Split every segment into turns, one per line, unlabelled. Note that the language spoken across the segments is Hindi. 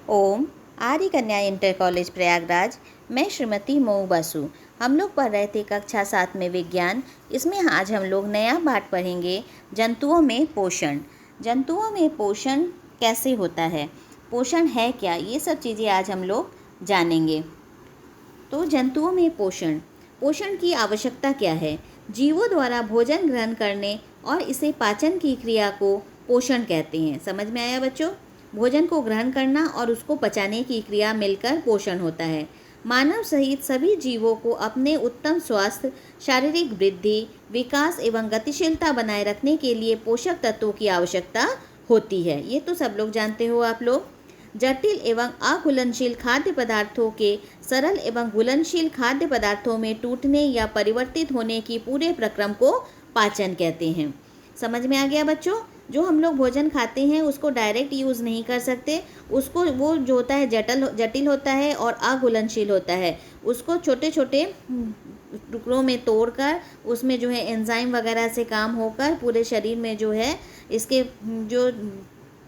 ओम आर्य कन्या इंटर कॉलेज प्रयागराज। मैं श्रीमती मऊ बासु। हम लोग पढ़ रहे थे कक्षा 7 में विज्ञान। इसमें आज हम लोग नया पाठ पढ़ेंगे, जंतुओं में पोषण। जंतुओं में पोषण कैसे होता है, पोषण है क्या, ये सब चीज़ें आज हम लोग जानेंगे। तो जंतुओं में पोषण पोषण की आवश्यकता क्या है। जीवों द्वारा भोजन ग्रहण करने और इसे पाचन की क्रिया को पोषण कहते हैं। समझ में आया बच्चों? भोजन को ग्रहण करना और उसको पचाने की क्रिया मिलकर पोषण होता है। मानव सहित सभी जीवों को अपने उत्तम स्वास्थ्य, शारीरिक वृद्धि, विकास एवं गतिशीलता बनाए रखने के लिए पोषक तत्वों की आवश्यकता होती है। ये तो सब लोग जानते हो आप लोग। जटिल एवं अघुलनशील खाद्य पदार्थों के सरल एवं घुलनशील खाद्य पदार्थों में टूटने या परिवर्तित होने की पूरे प्रक्रम को पाचन कहते हैं। समझ में आ गया बच्चों? जो हम लोग भोजन खाते हैं उसको डायरेक्ट यूज़ नहीं कर सकते, उसको वो जो होता है जटिल होता है और अघुलनशील होता है। उसको छोटे छोटे टुकड़ों में तोड़कर उसमें जो है एंजाइम वगैरह से काम होकर पूरे शरीर में जो है इसके जो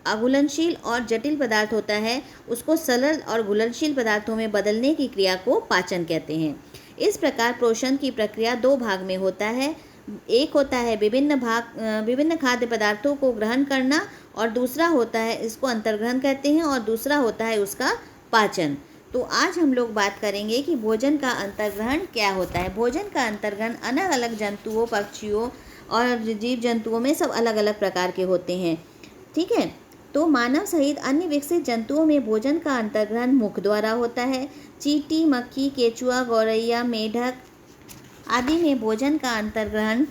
अघुलनशील और जटिल पदार्थ होता है उसको सरल और घुलनशील पदार्थों में बदलने की क्रिया को पाचन कहते हैं। इस प्रकार पोषण की प्रक्रिया दो भाग में होता है। एक होता है विभिन्न खाद्य पदार्थों को ग्रहण करना और दूसरा होता है, इसको अंतर्ग्रहण कहते हैं, और दूसरा होता है उसका पाचन। तो आज हम लोग बात करेंगे कि भोजन का अंतर्ग्रहण क्या होता है। भोजन का अंतर्ग्रहण अलग अलग जंतुओं, पक्षियों और जीव जंतुओं में सब अलग अलग प्रकार के होते हैं। ठीक है। तो मानव सहित अन्य विकसित जंतुओं में भोजन का अंतर्ग्रहण मुख द्वारा होता है। चींटी, मक्खी, केचुआ, गौरैया, मेढक आदि में भोजन का अंतर्ग्रहण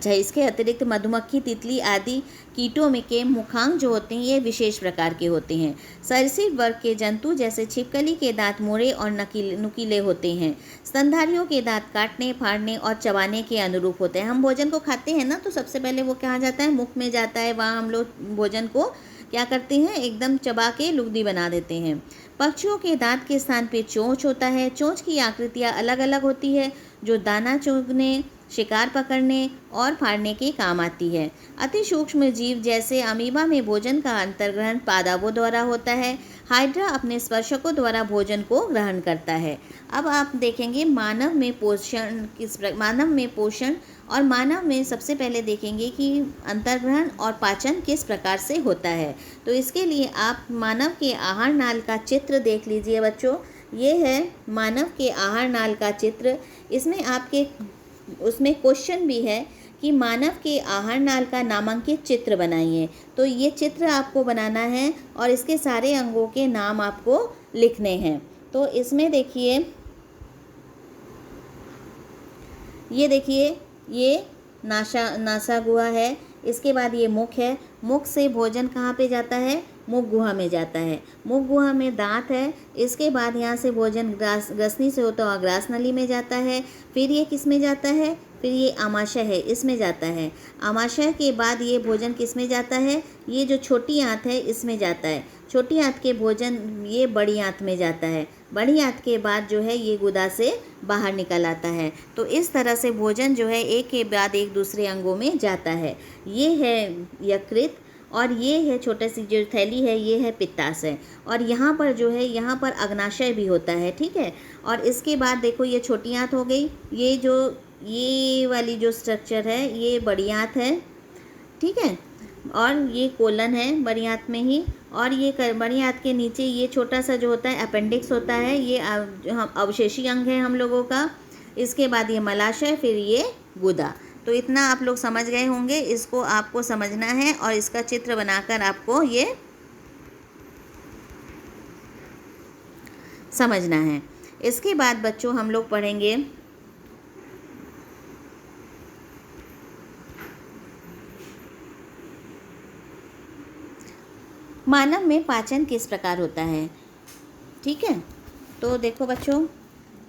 इसके अतिरिक्त मधुमक्खी, तितली आदि कीटों में के मुखांग जो होते हैं ये विशेष प्रकार के होते हैं। सरीसृप वर्ग के जंतु जैसे छिपकली के दांत मुड़े और नुकीले होते हैं। स्तनधारियों के दांत काटने, फाड़ने और चबाने के अनुरूप होते हैं। हम भोजन को खाते हैं ना, तो सबसे पहले वो कहाँ जाता है, मुख में जाता है। वहाँ हम लोग भोजन को क्या करते हैं, एकदम चबा के लुगदी बना देते हैं। पक्षियों के दांत के स्थान पे चोंच होता है। चोंच की आकृतियाँ अलग अलग होती है जो दाना चुगने, शिकार पकड़ने और फाड़ने के काम आती है। अति सूक्ष्म जीव जैसे अमीबा में भोजन का अंतर्ग्रहण पादपों द्वारा होता है। हाइड्रा अपने स्पर्शकों द्वारा भोजन को ग्रहण करता है। अब आप देखेंगे मानव में पोषण और मानव में सबसे पहले देखेंगे कि अंतर्ग्रहण और पाचन किस प्रकार से होता है। तो इसके लिए आप मानव के आहार नाल का चित्र देख लीजिए बच्चों। ये है मानव के आहार नाल का चित्र। इसमें आपके उसमें क्वेश्चन भी है कि मानव के आहार नाल का नामांकित चित्र बनाइए। तो ये चित्र आपको बनाना है और इसके सारे अंगों के नाम आपको लिखने हैं। तो इसमें देखिए, ये देखिए, ये नासा गुहा है। इसके बाद ये मुख है। मुख से भोजन कहाँ पे जाता है, मुख गुहा में जाता है। मुख गुहा में दांत है। इसके बाद यहाँ से भोजन ग्रसनी से होता हुआ ग्रास नली में जाता है। फिर ये किस में जाता है, फिर ये आमाशय है, इसमें जाता है। आमाशय के बाद ये भोजन किस में जाता है, ये जो छोटी आंत है इसमें जाता है। छोटी आंत के भोजन ये बड़ी आंत में जाता है। बड़ी आंत के बाद जो है ये गुदा से बाहर निकल आता है। तो इस तरह से भोजन जो है एक के बाद एक दूसरे अंगों में जाता है। ये है यकृत और ये है छोटी सी जो थैली है, ये है पित्ताशय। और यहाँ पर जो है, यहाँ पर अग्नाशय भी होता है। ठीक है। और इसके बाद देखो ये छोटी आंत हो गई। ये वाली जो स्ट्रक्चर है ये बड़ी आंत है। ठीक है। और ये कोलन है बड़ी आंत में ही। और ये बड़ी आंत के नीचे ये छोटा सा जो होता है अपेंडिक्स होता है। ये अवशेषी अंग है हम लोगों का। इसके बाद ये मलाशय, फिर ये गुदा। तो इतना आप लोग समझ गए होंगे। इसको आपको समझना है और इसका चित्र बनाकर आपको ये समझना है। इसके बाद बच्चों हम लोग पढ़ेंगे मानव में पाचन किस प्रकार होता है। ठीक है। तो देखो बच्चों,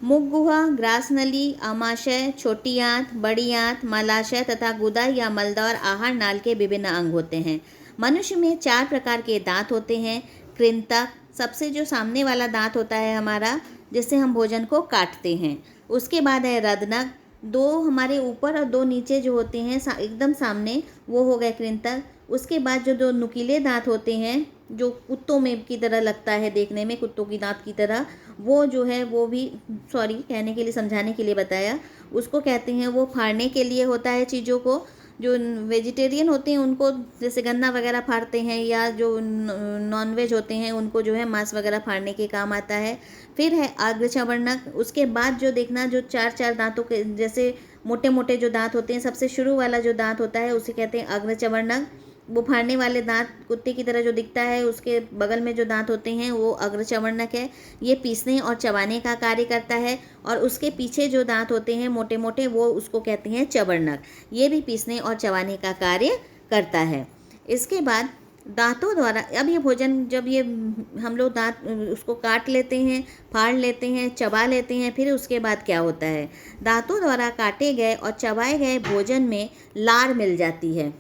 मुख गुहा, ग्रास नली, आमाशय, छोटी आंत, बड़ी आंत, मलाशय तथा गुदा या मलद्वार आहार नाल के विभिन्न अंग होते हैं। मनुष्य में 4 प्रकार के दांत होते हैं। कृंतक, सबसे जो सामने वाला दांत होता है हमारा, जिससे हम भोजन को काटते हैं। उसके बाद है रदनक, 2 हमारे ऊपर और 2 नीचे जो होते हैं एकदम सामने, वो हो गए कृंतक। उसके बाद जो 2 नुकीले दांत होते हैं जो कुत्तों में की तरह लगता है देखने में, कुत्तों की दांत की तरह, वो जो है वो भी, सॉरी कहने के लिए, समझाने के लिए बताया, उसको कहते हैं वो फाड़ने के लिए होता है चीज़ों को। जो वेजिटेरियन होते हैं उनको जैसे गन्ना वगैरह फाड़ते हैं, या जो नॉन वेज होते हैं उनको जो है मांस वगैरह फाड़ने के काम आता है। फिर है अग्रचर्वणक। उसके बाद जो देखना, जो चार चार दांतों के जैसे मोटे मोटे जो दांत होते हैं, सबसे शुरू वाला जो दांत होता है उसे कहते हैं अग्रचर्वणक। वो फाड़ने वाले दांत कुत्ते की तरह जो दिखता है, उसके बगल में जो दांत होते हैं वो अग्रचर्वणक है। ये पीसने और चबाने का कार्य करता है। और उसके पीछे जो दांत होते हैं मोटे मोटे, वो उसको कहते हैं चवर्णक। ये भी पीसने और चबाने का कार्य करता है। इसके बाद दांतों द्वारा, अब ये भोजन जब ये हम लोग दांत उसको काट लेते हैं, फाड़ लेते हैं, चबा लेते हैं, फिर उसके बाद क्या होता है, दांतों द्वारा काटे गए और चबाए गए भोजन में लार मिल जाती है।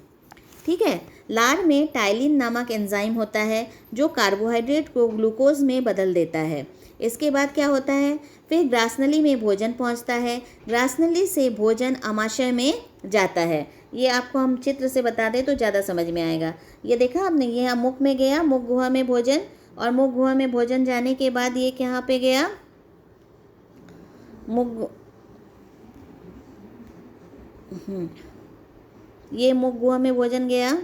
ठीक है, लार में टाइलिन नामक एंजाइम होता है जो कार्बोहाइड्रेट को ग्लूकोज में बदल देता है। इसके बाद क्या होता है, फिर ग्रासनली में भोजन पहुंचता है। ग्रासनली से भोजन आमाशय में जाता है। ये आपको हम चित्र से बता दें तो ज़्यादा समझ में आएगा। ये देखा आपने, ये मुख में गया, मुख गुहा में भोजन, और मुख गुहा में भोजन जाने के बाद ये कहाँ पे गया, ये मुख गुहा में भोजन गया।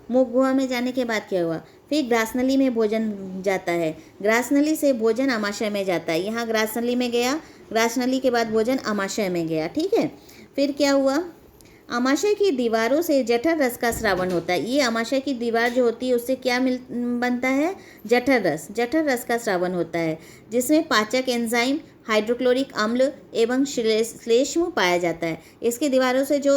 मुख गुहा में जाने के बाद क्या हुआ, फिर ग्रासनली में भोजन जाता है। ग्रासनली से भोजन आमाशय में जाता है। यहाँ ग्रासनली में गया, ग्रासनली के बाद भोजन आमाशय में गया। ठीक है, फिर क्या हुआ, आमाशय की दीवारों से जठर रस का स्रावन होता है। ये आमाशय की दीवार जो होती है उससे क्या बनता है, जठर रस। जठर रस का स्रावन होता है जिसमें पाचक एंजाइम, हाइड्रोक्लोरिक अम्ल एवं श्लेष्म पाया जाता है। इसकी दीवारों से जो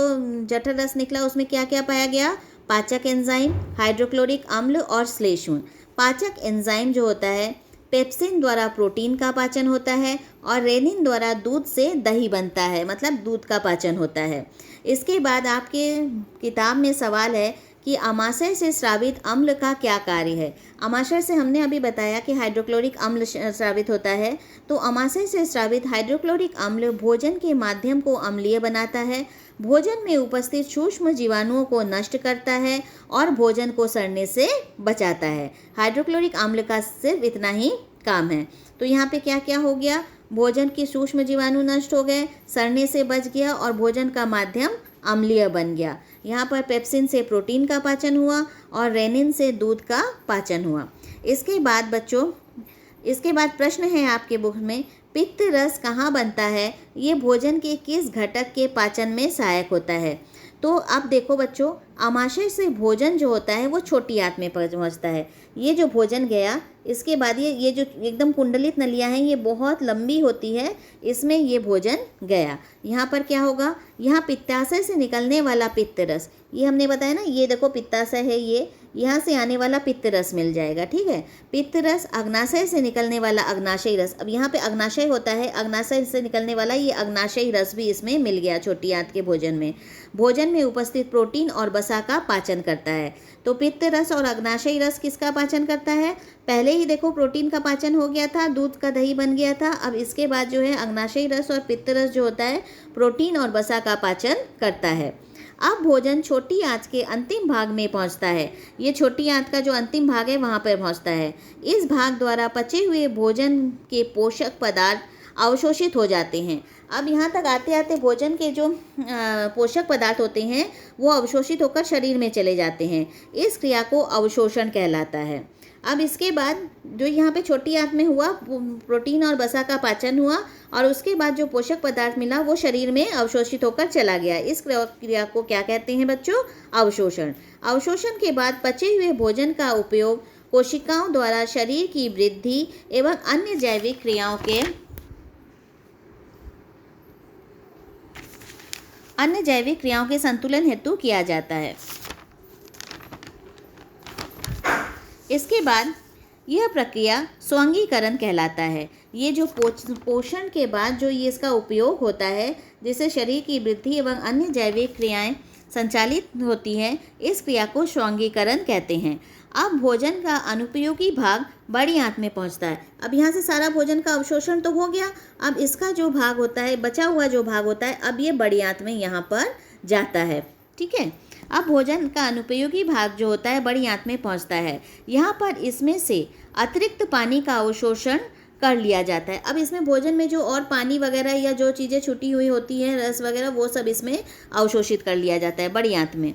जठर रस निकला उसमें क्या क्या पाया गया, पाचक एंजाइम, हाइड्रोक्लोरिक अम्ल और श्लेष्म। पाचक एंजाइम जो होता है, पेप्सिन द्वारा प्रोटीन का पाचन होता है और रेनिन द्वारा दूध से दही बनता है, मतलब दूध का पाचन होता है। इसके बाद आपके किताब में सवाल है कि आमाशय से स्रावित अम्ल का क्या कार्य है। आमाशय से हमने अभी बताया कि हाइड्रोक्लोरिक अम्ल स्रावित होता है। तो आमाशय से स्रावित हाइड्रोक्लोरिक अम्ल भोजन के माध्यम को अम्लीय बनाता है, भोजन में उपस्थित सूक्ष्म जीवाणुओं को नष्ट करता है और भोजन को सड़ने से बचाता है। हाइड्रोक्लोरिक अम्ल का सिर्फ इतना ही काम है। तो यहाँ पे क्या क्या हो गया, भोजन के सूक्ष्म जीवाणु नष्ट हो गए, सड़ने से बच गया और भोजन का माध्यम अम्लीय बन गया। यहाँ पर पेप्सिन से प्रोटीन का पाचन हुआ और रेनिन से दूध का पाचन हुआ। इसके बाद बच्चों, इसके बाद प्रश्न है आपके बुक में, पित्त रस कहाँ बनता है, ये भोजन के किस घटक के पाचन में सहायक होता है। तो अब देखो बच्चों, आमाशय से भोजन जो होता है वो छोटी आंत में पहुँचता है। ये जो भोजन गया, इसके बाद ये जो एकदम कुंडलित नलियाँ हैं ये बहुत लंबी होती है, इसमें ये भोजन गया। यहाँ पर क्या होगा, यहाँ पित्ताशय से निकलने वाला पित्त रस, ये हमने बताया ना, ये देखो पित्ताशय है, ये यहाँ से आने वाला पित्त रस मिल जाएगा। ठीक है, पित्त रस, अग्नाशय से निकलने वाला अग्नाशयी रस। अब यहाँ पे अग्नाशय होता है, अग्नाशय से निकलने वाला ये अग्नाशयी रस भी इसमें मिल गया छोटी आंत के भोजन में। भोजन में उपस्थित प्रोटीन और वसा का पाचन करता है। तो पित्त रस और अग्नाशयी रस किसका पाचन करता है, पहले ही देखो प्रोटीन का पाचन हो गया था, दूध का दही बन गया था। अब इसके बाद जो है अग्नाशयी रस और पित्त रस जो होता है प्रोटीन और वसा का पाचन करता है। अब भोजन छोटी आंत के अंतिम भाग में पहुंचता है। ये छोटी आंत का जो अंतिम भाग है वहाँ पर पहुंचता है। इस भाग द्वारा पचे हुए भोजन के पोषक पदार्थ अवशोषित हो जाते हैं। अब यहाँ तक आते आते भोजन के जो पोषक पदार्थ होते हैं वो अवशोषित होकर शरीर में चले जाते हैं। इस क्रिया को अवशोषण कहलाता है। अब इसके बाद जो यहाँ पे छोटी आंत में हुआ, प्रोटीन और वसा का पाचन हुआ और उसके बाद जो पोषक पदार्थ मिला वो शरीर में अवशोषित होकर चला गया। इस क्रिया को क्या कहते हैं बच्चों, अवशोषण। अवशोषण के बाद पचे हुए भोजन का उपयोग कोशिकाओं द्वारा शरीर की वृद्धि एवं अन्य जैविक क्रियाओं के संतुलन हेतु किया जाता है। इसके बाद यह प्रक्रिया स्वांगीकरण कहलाता है। ये जो पोषण के बाद जो ये इसका उपयोग होता है, जिससे शरीर की वृद्धि एवं अन्य जैविक क्रियाएं संचालित होती हैं, इस क्रिया को स्वांगीकरण कहते हैं। अब भोजन का अनुपयोगी भाग बड़ी आंत में पहुंचता है। अब यहाँ से सारा भोजन का अवशोषण तो हो गया, अब इसका जो भाग होता है, बचा हुआ जो भाग होता है, अब ये बड़ी आंत में यहाँ पर जाता है। ठीक है, अब भोजन का अनुपयोगी भाग जो होता है बड़ी आंत में पहुंचता है। यहाँ पर इसमें से अतिरिक्त पानी का अवशोषण कर लिया जाता है। अब इसमें भोजन में जो और पानी वगैरह या जो चीज़ें छूटी हुई होती हैं, रस वगैरह, वो सब इसमें अवशोषित कर लिया जाता है बड़ी आंत में।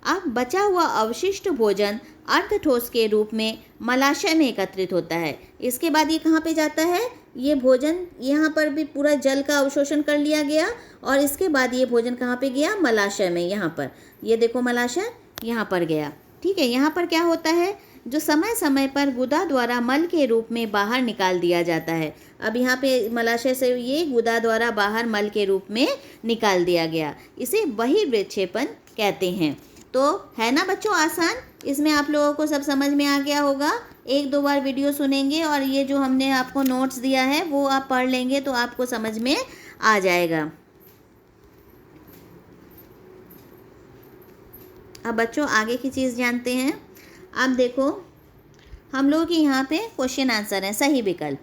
अब बचा हुआ अवशिष्ट भोजन अर्ध ठोस के रूप में मलाशय में एकत्रित होता है। इसके बाद ये कहाँ पे जाता है? ये भोजन यहाँ पर भी पूरा जल का अवशोषण कर लिया गया और इसके बाद ये भोजन कहाँ पे गया? मलाशय में। यहाँ पर ये देखो मलाशय यहाँ पर गया। ठीक है, यहाँ पर क्या होता है? जो समय समय पर गुदा द्वारा मल के रूप में बाहर निकाल दिया जाता है। अब यहाँ पे मलाशय से ये गुदा द्वारा बाहर मल के रूप में निकाल दिया गया, इसे बहिर्विक्षेपण कहते हैं। तो है ना बच्चों आसान? इसमें आप लोगों को सब समझ में आ गया होगा। एक दो बार वीडियो सुनेंगे और ये जो हमने आपको नोट्स दिया है वो आप पढ़ लेंगे तो आपको समझ में आ जाएगा। अब बच्चों आगे की चीज़ जानते हैं। अब देखो हम लोग के यहाँ पे क्वेश्चन आंसर है। सही विकल्प,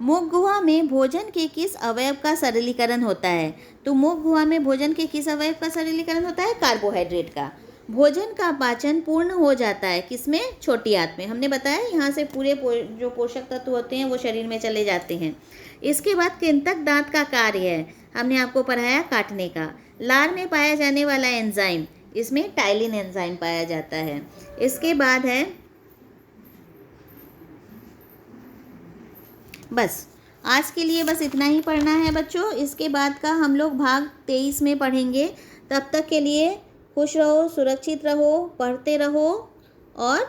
मुख गुहा में भोजन के किस अवयव का सरलीकरण होता है? तो मुख गुहा में भोजन के किस अवयव का सरलीकरण होता है? कार्बोहाइड्रेट का। भोजन का पाचन पूर्ण हो जाता है किसमें? छोटी आंत में। हमने बताया यहाँ से पूरे जो पोषक तत्व होते हैं वो शरीर में चले जाते हैं। इसके बाद कृंतक दांत का कार्य है, हमने आपको पढ़ाया, काटने का। लार में पाया जाने वाला एंजाइम, इसमें टाइलिन एंजाइम पाया जाता है। इसके बाद है, बस आज के लिए बस इतना ही पढ़ना है बच्चों। इसके बाद का हम लोग भाग 23 में पढ़ेंगे। तब तक के लिए खुश रहो, सुरक्षित रहो, पढ़ते रहो और